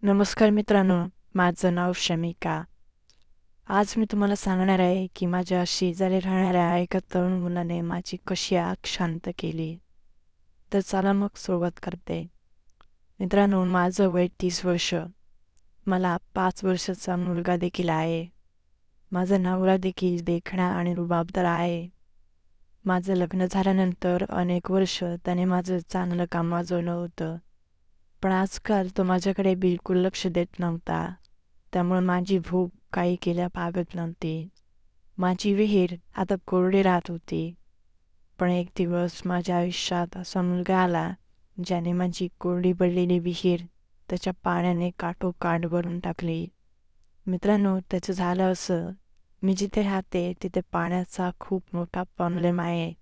नमस्कार मित्रांनो, माझं नाव शमिका. आज मी तुम्हाला सांगणार आहे की माझ्या शेजारी राहणाऱ्या एका तरुण मुलाने माझी कशी आग शांत केली. तर चला मग सुरुवात करते. मित्रांनो, माझं वय 30 वर्ष. मला 5 वर्षाचा मुलगा देखील आहे. माझा नवरा देखील देखणा आणि रुबाबदार आहे. माझं लग्न झाल्यानंतर अनेक वर्ष त्याने माझं चांगलं काम वाजवलं होतं. पण आजकाल तो माझ्याकडे बिलकुल लक्ष देत नव्हता. त्यामुळे माझी भूक काही केल्या भागत नव्हती. माझी विहीर आता कोरडी राहत होती. पण एक दिवस माझ्या आयुष्यात असा मुलगा आला, ज्याने माझी कोरडी पडलेली विहीर त्याच्या पाण्याने काठोकाठ भरून टाकली. मित्रांनो, त्याचं झालं असं, मी जिथे राहते तिथे पाण्याचा खूप मोठा प्रॉब्लेम आहे.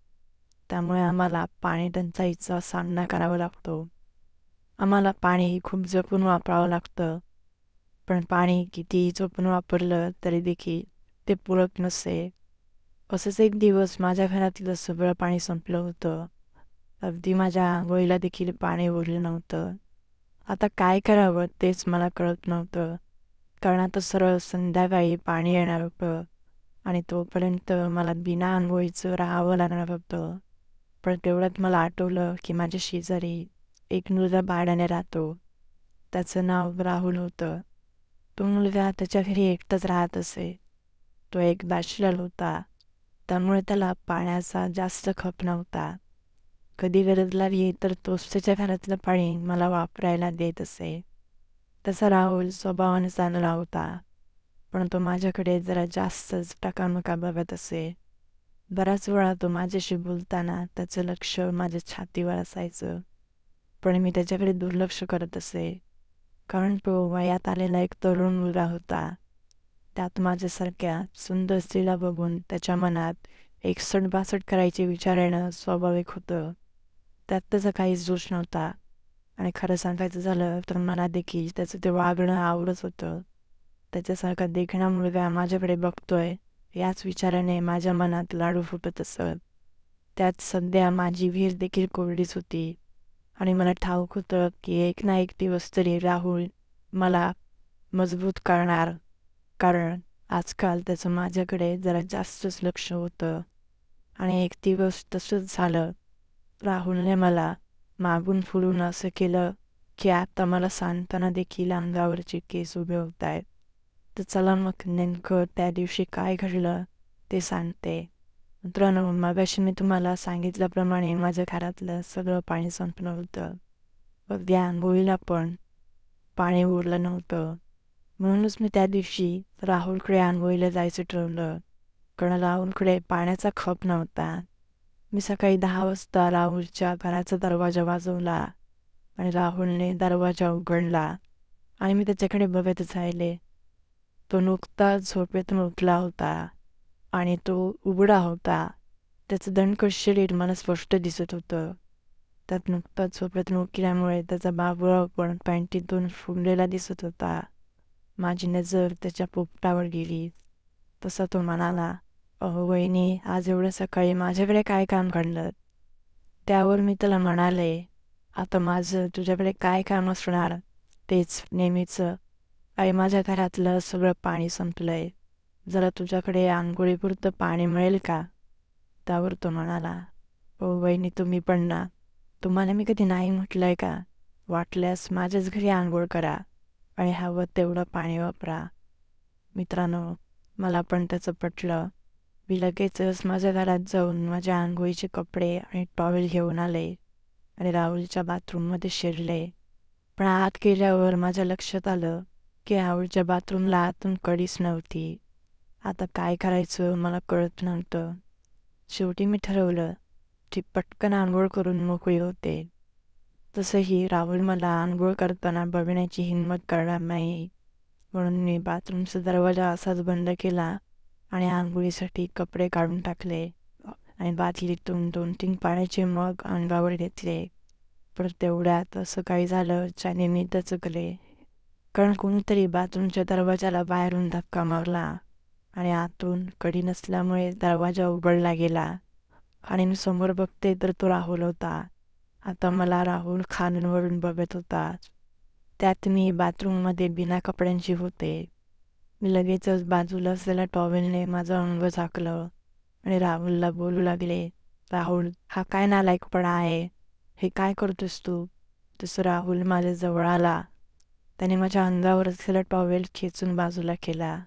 त्यामुळे आम्हाला पाणी टंचाईचा सामना करावा लागतो. आम्हाला पाणी खूप जपून वापरावं लागतं. पण पाणी कितीही जपून वापरलं तरी देखील ते पुरत नसे. असंच एक दिवस माझ्या घरातलं सगळं पाणी संपलं होतं. अगदी माझ्या आंघोळीला देखील पाणी उरलं नव्हतं. आता काय करावं तेच मला कळत नव्हतं. कारण आता सरळ संध्याकाळी पाणी येणार होतं आणि तोपर्यंत मला बिना आंघोळीचं राहावं लागणार होतं. पण तेवढ्यात मला आठवलं की माझ्या शेजारी एक मुलगा भाड्याने राहतो. त्याचं नाव राहुल होतं. तो मुलगा त्याच्या घरी एकटाच राहत असे. तो एक बॅचलर होता. त्यामुळे त्याला पाण्याचा जास्त खप नव्हता. कधी गरज लागली तर तोच त्याच्या घरातलं पाणी मला वापरायला देत असे. तसा राहुल स्वभावाने चांगला होता, पण तो माझ्याकडे जरा जास्तच टकामका बघत असे. बराच वेळा तो माझ्याशी बोलताना त्याचं लक्ष माझ्या छातीवर असायचं, पण मी त्याच्याकडे दुर्लक्ष करत असे. कारण तो वयात आलेला एक तरुण मुलगा होता. त्यात माझ्यासारख्या सुंदर स्त्रीला बघून त्याच्या मनात एक सटबासट करायचे विचार येणं स्वाभाविक होतं. त्यात त्याचा काहीच दोष नव्हता आणि खरं सांगायचं झालं तर मला देखील त्याचं ते वागणं आवडत होतं. त्याच्यासारखा देखणा मुलगा माझ्याकडे बघतोय याच विचाराने माझ्या मनात लाडू फुटत असत. त्यात सध्या माझी विहीर देखील कोरडीच होती आणि मला ठाऊक होतं की एक ना एक दिवस तरी राहुल मला मजबूत करणार. कारण आजकाल त्याचं माझ्याकडे जरा जास्तच लक्ष होतं. आणि एक दिवस तसंच झालं. राहुलने मला मागून फुलून असं केलं की आता मला सांगताना देखील अंगावरचे केस उभे होत आहेत. तर चला मग नेमकं त्या दिवशी काय घडलं ते सांगते. मित्रांनो, मगाशी मी तुम्हाला सांगितल्याप्रमाणे माझ्या घरातलं सगळं पाणी संपलं होतं. अगदी आंघोळीला पण पाणी उरलं नव्हतं. म्हणूनच मी त्या दिवशी राहुलकडे आंघोळीला जायचं ठरवलं. कारण राहुलकडे पाण्याचा खप नव्हता. मी सकाळी 10 वाजता राहुलच्या घराचा दरवाजा वाजवला आणि राहुलने दरवाजा उघडला आणि मी त्याच्याकडे बघतच राहिले. तो नुकताच झोपेतून उठला होता आणि तो उघडा होता. त्याचं दणकट शरीर मला स्पष्ट दिसत होतं. त्यात नुकताच झोपेतून उठल्यामुळे त्याचा बाबूराव पण पॅन्टीतून फुगलेला दिसत होता. माझी नजर त्याच्या पोपटावर गेली. तसा तो म्हणाला, "अहो वहिनी, आज एवढं सकाळी माझ्याकडे काय काम काढलं?" त्यावर मी त्याला म्हणाले, "आता माझं तुझ्याकडे काय काम असणार? तेच नेहमीचं. आई, माझ्या घरातलं सगळं पाणी संपलंय. जरा तुझ्याकडे अंघोळीपुरतं पाणी मिळेल का?" त्यावर तो म्हणाला, "ओ वहिनी, तुम्ही पण ना. तुम्हाला मी कधी नाही म्हटलंय का? वाटल्यास माझ्याच घरी अंघोळ करा आणि हवं तेवढं पाणी वापरा." मित्रांनो, मला पण त्याचं पटलं. मी लगेचच माझ्या घरात जाऊन माझ्या अंघोळीचे कपडे आणि टॉवेल घेऊन आले आणि राहुलच्या बाथरूममध्ये शिरले. पण आत गेल्यावर माझ्या लक्षात आलं की राहुलच्या बाथरूमला आतून कढीच नव्हती. आता काय करायचं मला कळत नव्हतं. शेवटी मी ठरवलं की पटकन आंघोळ करून मोकळी होते. तसंही राहुल मला आंघोळ करताना बघण्याची हिंमत करणार नाही, म्हणून मी बाथरूमचा दरवाजा असाच बंद केला आणि आंघोळीसाठी कपडे काढून टाकले आणि बादलीतून 2-3 पाण्याचे मग अंगावर घेतले. पण तेवढ्यात असं काही झालं ज्याने मी दचकले. कारण कोणीतरी बाथरूमच्या दरवाजाला बाहेरून धक्का मारला आणि आतून कडी नसल्यामुळे दरवाजा उघडला गेला आणि मी समोर बघते तर तो राहुल होता. आता मला राहुल खालूनवरून बघत होता. त्यात मी बाथरूममध्ये बिना कपड्यांची होते. मी लगेचच बाजूला असलेल्या टॉवेलने माझं अंग झाकलं आणि राहुलला बोलू लागले, "राहुल, हा काय नालायकपणा आहे? हे काय करतोस तू?" तसं राहुल माझ्या जवळ आला. त्याने माझ्या अंगावर असलेला टॉवेल खेचून बाजूला केला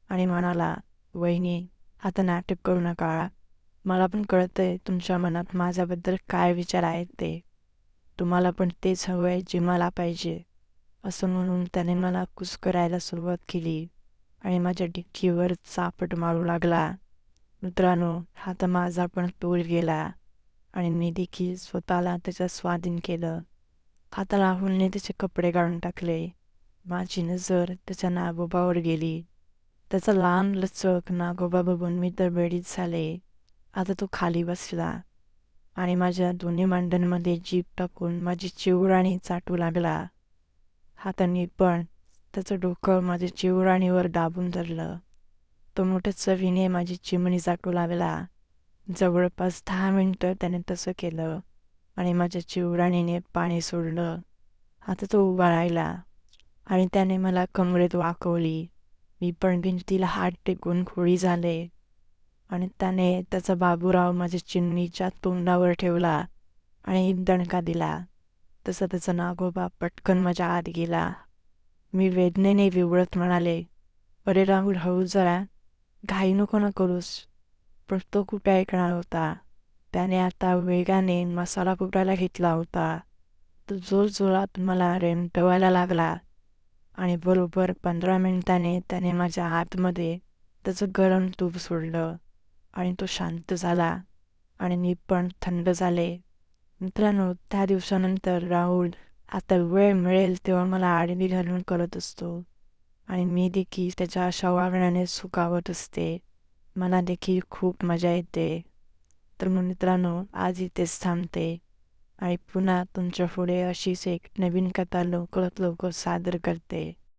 आणि म्हणाला, "वहिनी, आता नाटक करू नका. मला पण कळतंय तुमच्या मनात माझ्याबद्दल काय विचार आहेत ते. तुम्हाला पण तेच हवं आहे जे मला पाहिजे." असं म्हणून त्याने मला कुस्करायला सुरुवात केली आणि माझ्या डिक्कीवर चापट मारू लागला. मित्रांनो, हा तर माझा पण तोल गेला आणि मी देखील स्वतःला त्याच्या स्वाधीन केलं. आता राहुलने त्याचे कपडे काढून टाकले. माझी नजर त्याच्या नागोबावर गेली. त्याचा लहान लचक नागोबा बघून मी तर बेडीत झाले. आता तो खाली बसला आणि माझ्या दोन्ही मांड्यांमध्ये जीभ टाकून माझी चिवराणी चाटू लागला. हातांनी पण त्याचं डोकं माझ्या चिवराणीवर दाबून धरलं. तो मोठ्या चवीने माझी चिमणी चाटू लागला. जवळपास 10 मिनिटं त्याने तसं केलं आणि माझ्या चिवराणीने पाणी सोडलं. आता तो उभा राहिला आणि त्याने मला कमरेत वाकवली. मी पण भिंतीला हात टेकून खोळी झाले आणि त्याने त्याचा बाबूराव माझ्या चिमणीच्या तोंडावर ठेवला आणि एक दणका दिला. तसा त्याचा नागोबा पटकन माझ्या आत गेला. मी वेदनेने विवळत म्हणाले, "अरे राहुल, हळू जरा, घाई नको ना करूस." पण तो कुठे ऐकणार होता. त्याने आता वेगाने मसाला कुटायला घेतला होता. तो जोरजोरात मला रेमटवायला लागला आणि बरोबर 15 मिनिटांनी त्याने माझ्या हातमध्ये त्याचं गरम तूप सोडलं आणि तो शांत झाला आणि मी पण थंड झाले. मित्रांनो, त्या दिवसानंतर राहुल आता वेळ मिळेल तेव्हा मला आडवी घालून करत असतो आणि मी देखील त्याच्या अशा वागण्याने सुखावत असते. मला देखील खूप मजा येते. तर मग मित्रांनो, आज इथेच थांबते आणि पुन्हा तुमच्या पुढे अशीच एक नवीन कथा लवकरात लवकर सादर करते.